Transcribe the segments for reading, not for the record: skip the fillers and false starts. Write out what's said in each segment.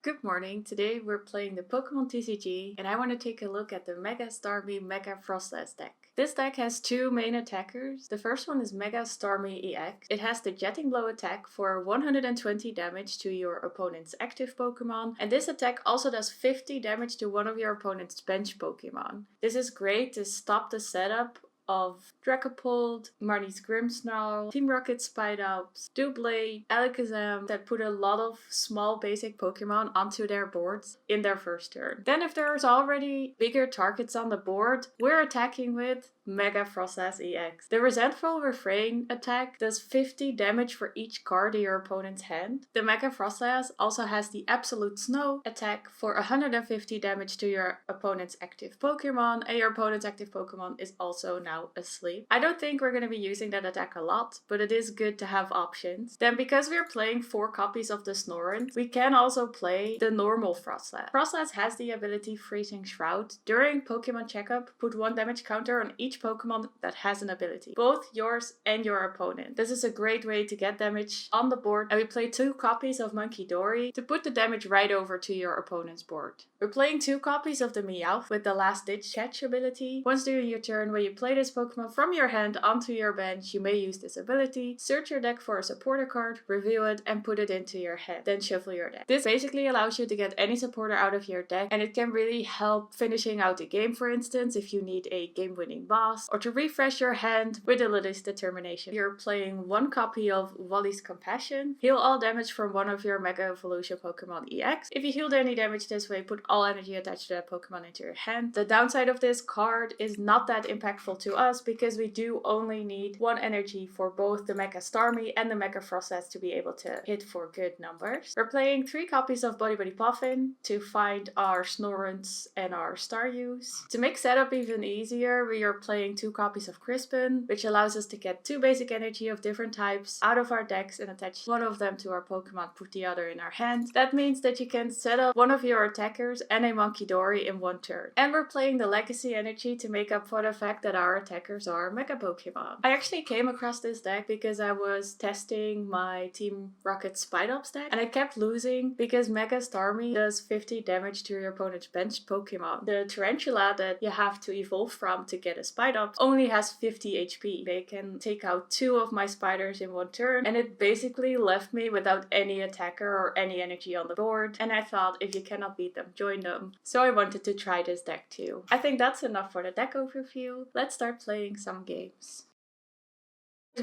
Good morning, today we're playing the Pokemon TCG and I want to take a look at the Mega Starmie Mega Froslass deck. This deck has two main attackers. The first one is Mega Starmie EX. It has the Jetting Blow attack for 120 damage to your opponent's active Pokemon, and this attack also does 50 damage to one of your opponent's bench Pokemon. This is great to stop the setup of Dragapult, Marnie's Grimmsnarl, Team Rocket Spidops, Doublade, Alakazam that put a lot of small basic Pokemon onto their boards in their first turn. Then if there's already bigger targets on the board, we're attacking with Mega Froslass EX. The Resentful Refrain attack does 50 damage for each card in your opponent's hand. The Mega Froslass also has the Absolute Snow attack for 150 damage to your opponent's active Pokemon, and your opponent's active Pokemon is also now asleep. I don't think we're going to be using that attack a lot, but it is good to have options. Then because we're playing 4 copies of the Snorunt, we can also play the normal Froslass. Froslass has the ability Freezing Shroud. During Pokemon Checkup, put 1 damage counter on each Pokemon that has an ability, both yours and your opponent. This is a great way to get damage on the board, and we play 2 copies of Munkidori to put the damage right over to your opponent's board. We're playing 2 copies of the Meowth with the Last Ditch Catch ability. Once during your turn, when you play this Pokemon from your hand onto your bench, you may use this ability. Search your deck for a supporter card, review it, and put it into your hand. Then shuffle your deck. This basically allows you to get any supporter out of your deck, and it can really help finishing out the game, for instance, if you need a game-winning boss, or to refresh your hand with a Lillie's Determination. You're playing 1 copy of Wally's Compassion. Heal all damage from one of your Mega Evolution Pokemon EX. If you healed any damage this way, put all energy attached to that Pokemon into your hand. The downside of this card is not that impactful to us because we do only need 1 energy for both the Mega Starmie and the Mega Froslass to be able to hit for good numbers. We're playing 3 copies of Buddy-Buddy Poffin to find our Snorunts and our Staryus. To make setup even easier, we are playing 2 copies of Crispin, which allows us to get 2 basic energy of different types out of our decks and attach one of them to our Pokemon, put the other in our hand. That means that you can set up one of your attackers and a Munkidori in 1 turn. And we're playing the Legacy energy to make up for the fact that our attackers are Mega Pokemon. I actually came across this deck because I was testing my Team Rocket Spidops deck, and I kept losing because Mega Starmie does 50 damage to your opponent's bench Pokemon. The Tarantula that you have to evolve from to get a Spidops only has 50 HP. They can take out 2 of my spiders in 1 turn, and it basically left me without any attacker or any energy on the board, and I thought if you cannot beat them, join them. So I wanted to try this deck too. I think that's enough for the deck overview. Let's start playing some games.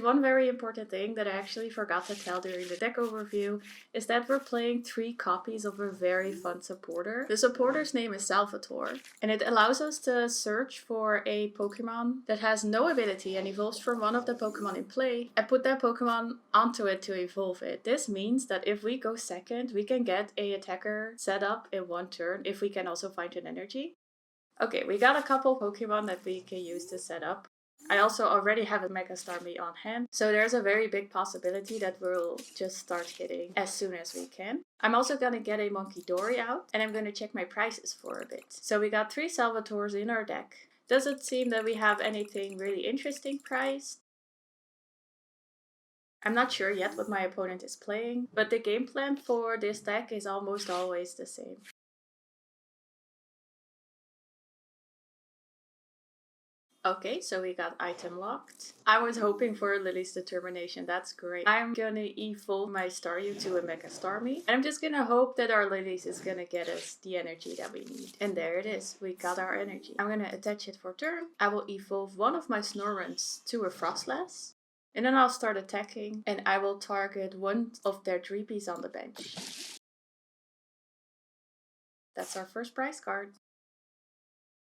One very important thing that I actually forgot to tell during the deck overview is that we're playing 3 copies of a very fun supporter. The supporter's name is Salvatore, and it allows us to search for a Pokemon that has no ability and evolves from one of the Pokemon in play and put that Pokemon onto it to evolve it. This means that if we go second, we can get a attacker set up in 1 turn if we can also find an energy. Okay, we got a couple Pokemon that we can use to set up. I also already have a Mega Starmie on hand, so there's a very big possibility that we'll just start hitting as soon as we can. I'm also gonna get a Munkidori out, and I'm gonna check my prices for a bit. So we got 3 Salvatores in our deck. Does it seem that we have anything really interesting priced? I'm not sure yet what my opponent is playing, but the game plan for this deck is almost always the same. Okay, so we got item locked. I was hoping for Lillie's Determination, that's great. I'm gonna evolve my Staryu to a Mega Starmie, and I'm just gonna hope that our Lillie's is gonna get us the energy that we need. And there it is, we got our energy. I'm gonna attach it for turn. I will evolve one of my Snorunts to a Frosslass, and then I'll start attacking, and I will target one of their Dreepies on the bench. That's our first prize card.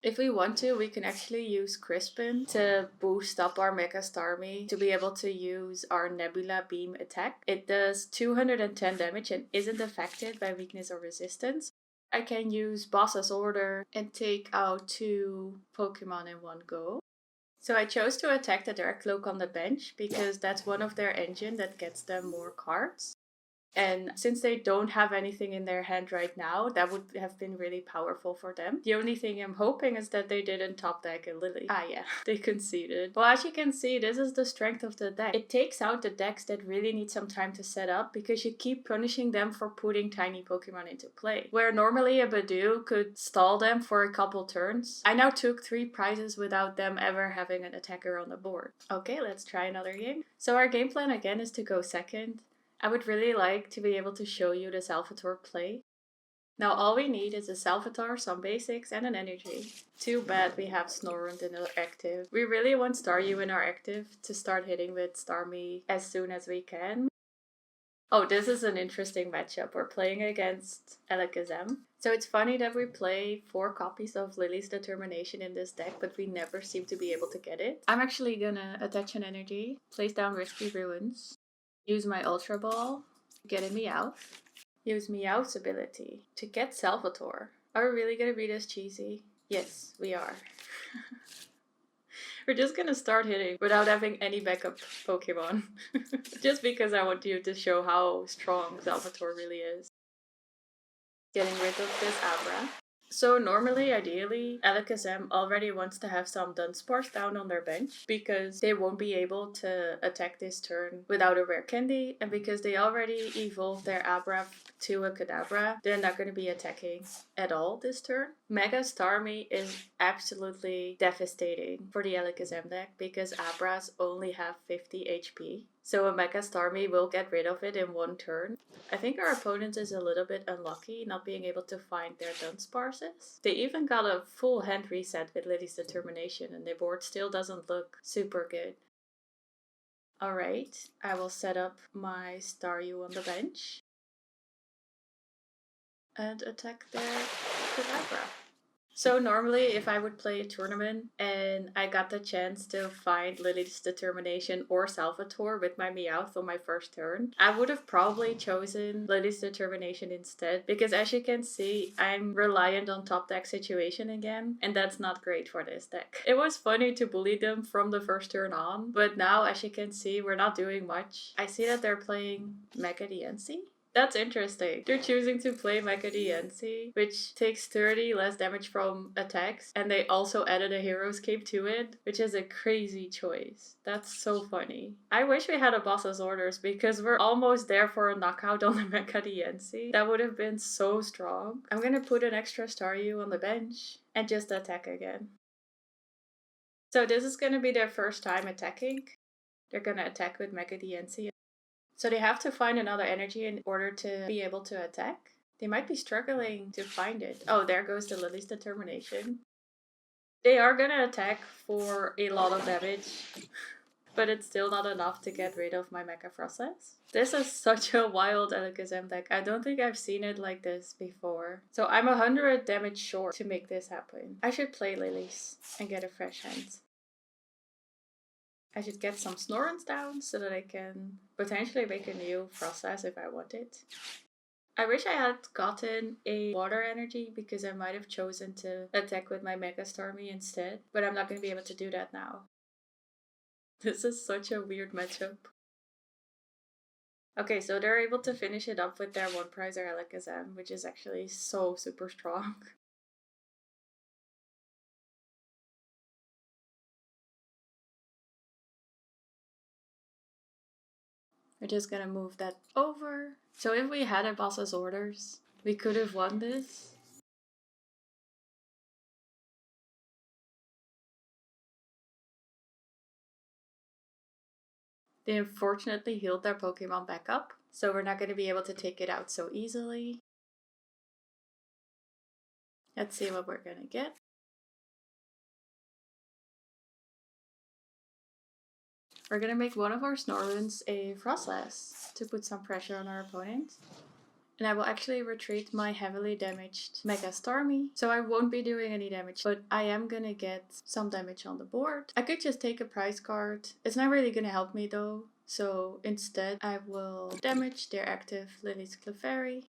If we want to, we can actually use Crispin to boost up our Mega Starmie to be able to use our Nebula Beam attack. It does 210 damage and isn't affected by weakness or resistance. I can use Boss's Order and take out 2 Pokemon in 1 go. So I chose to attack the Direct Cloak on the bench because that's one of their engine that gets them more cards. And since they don't have anything in their hand right now, that would have been really powerful for them. The only thing I'm hoping is that they didn't top deck a Lillie. Ah yeah, they conceded. Well, as you can see, this is the strength of the deck. It takes out the decks that really need some time to set up because you keep punishing them for putting tiny Pokemon into play. Where normally a Badoo could stall them for a couple turns, I now took 3 prizes without them ever having an attacker on the board. Okay, let's try another game. So our game plan again is to go second. I would really like to be able to show you the Salvatore play. Now all we need is a Salvatore, some basics, and an energy. Too bad we have Snorunt in our active. We really want Staryu in our active to start hitting with Starmie as soon as we can. Oh, this is an interesting matchup. We're playing against Alakazam. So it's funny that we play 4 copies of Lillie's Determination in this deck, but we never seem to be able to get it. I'm actually gonna attach an energy, place down Risky Ruins, use my Ultra Ball, get a Meowth, use Meowth's ability to get Salvatore. Are we really gonna be this cheesy? Yes, we are. We're just gonna start hitting without having any backup Pokemon. Just because I want you to show how strong Salvatore really is. Getting rid of this Abra. So normally, ideally, Alakazam already wants to have some Dunsparce down on their bench because they won't be able to attack this turn without a rare candy, and because they already evolved their Abra to a Kadabra, they're not going to be attacking at all this turn. Mega Starmie is absolutely devastating for the Alakazam deck because Abras only have 50 HP. So a Mega Starmie will get rid of it in 1 turn. I think our opponent is a little bit unlucky not being able to find their Dunsparces. They even got a full hand reset with Lillie's Determination and their board still doesn't look super good. Alright, I will set up my Staryu on the bench and attack their Kadabra. So normally if I would play a tournament and I got the chance to find Lillie's Determination or Salvatore with my Meowth on my first turn, I would have probably chosen Lillie's Determination instead because as you can see, I'm reliant on top deck situation again and that's not great for this deck. It was funny to bully them from the first turn on, but now as you can see, we're not doing much. I see that they're playing Mega DNC. That's interesting. They're choosing to play Mega DNC, which takes 30 less damage from attacks, and they also added a Hero's Cape to it, which is a crazy choice. That's so funny. I wish we had a boss's orders because we're almost there for a knockout on the Mega DNC. That would have been so strong. I'm gonna put an extra Staryu on the bench and just attack again. So this is gonna be their first time attacking. They're gonna attack with Mega DNC. So they have to find another energy in order to be able to attack. They might be struggling to find it. Oh, there goes the Lillie's Determination. They are gonna attack for a lot of damage, but it's still not enough to get rid of my Mega Froslass. This is such a wild Alakazam deck. I don't think I've seen it like this before. So I'm 100 damage short to make this happen. I should play Lilies and get a fresh hand. I should get some Snorunts down so that I can potentially make a new Froslass if I want it. I wish I had gotten a water energy because I might have chosen to attack with my Mega Starmie instead, but I'm not going to be able to do that now. This is such a weird matchup. Okay, so they're able to finish it up with their 1 prizer Alakazam, which is actually so super strong. We're just gonna move that over. So if we had a boss's orders, we could have won this. They unfortunately healed their Pokemon back up, so we're not going to be able to take it out so easily. Let's see what we're gonna get. We're gonna make one of our Snorunts a Froslass to put some pressure on our opponent. And I will actually retreat my heavily damaged Mega Starmie, so I won't be doing any damage, but I am gonna get some damage on the board. I could just take a prize card. It's not really gonna help me though, so instead I will damage their active Lillie's Clefairy.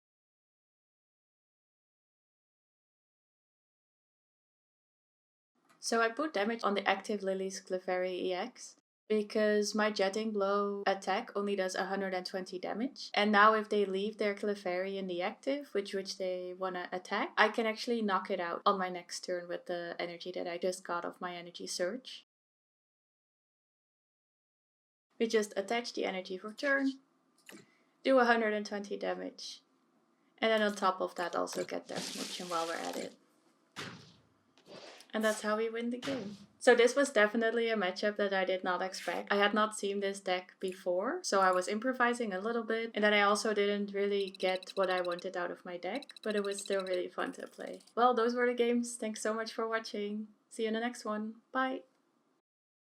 So I put damage on the active Lillie's Clefairy EX. because my Jetting Blow attack only does 120 damage. And now if they leave their Clefairy in the active, which they want to attack, I can actually knock it out on my next turn with the energy that I just got off my energy surge. We just attach the energy for turn, do 120 damage, and then on top of that also get their smooching while we're at it. And that's how we win the game. So this was definitely a matchup that I did not expect. I had not seen this deck before, so I was improvising a little bit. And then I also didn't really get what I wanted out of my deck, but it was still really fun to play. Well, those were the games. Thanks so much for watching. See you in the next one. Bye!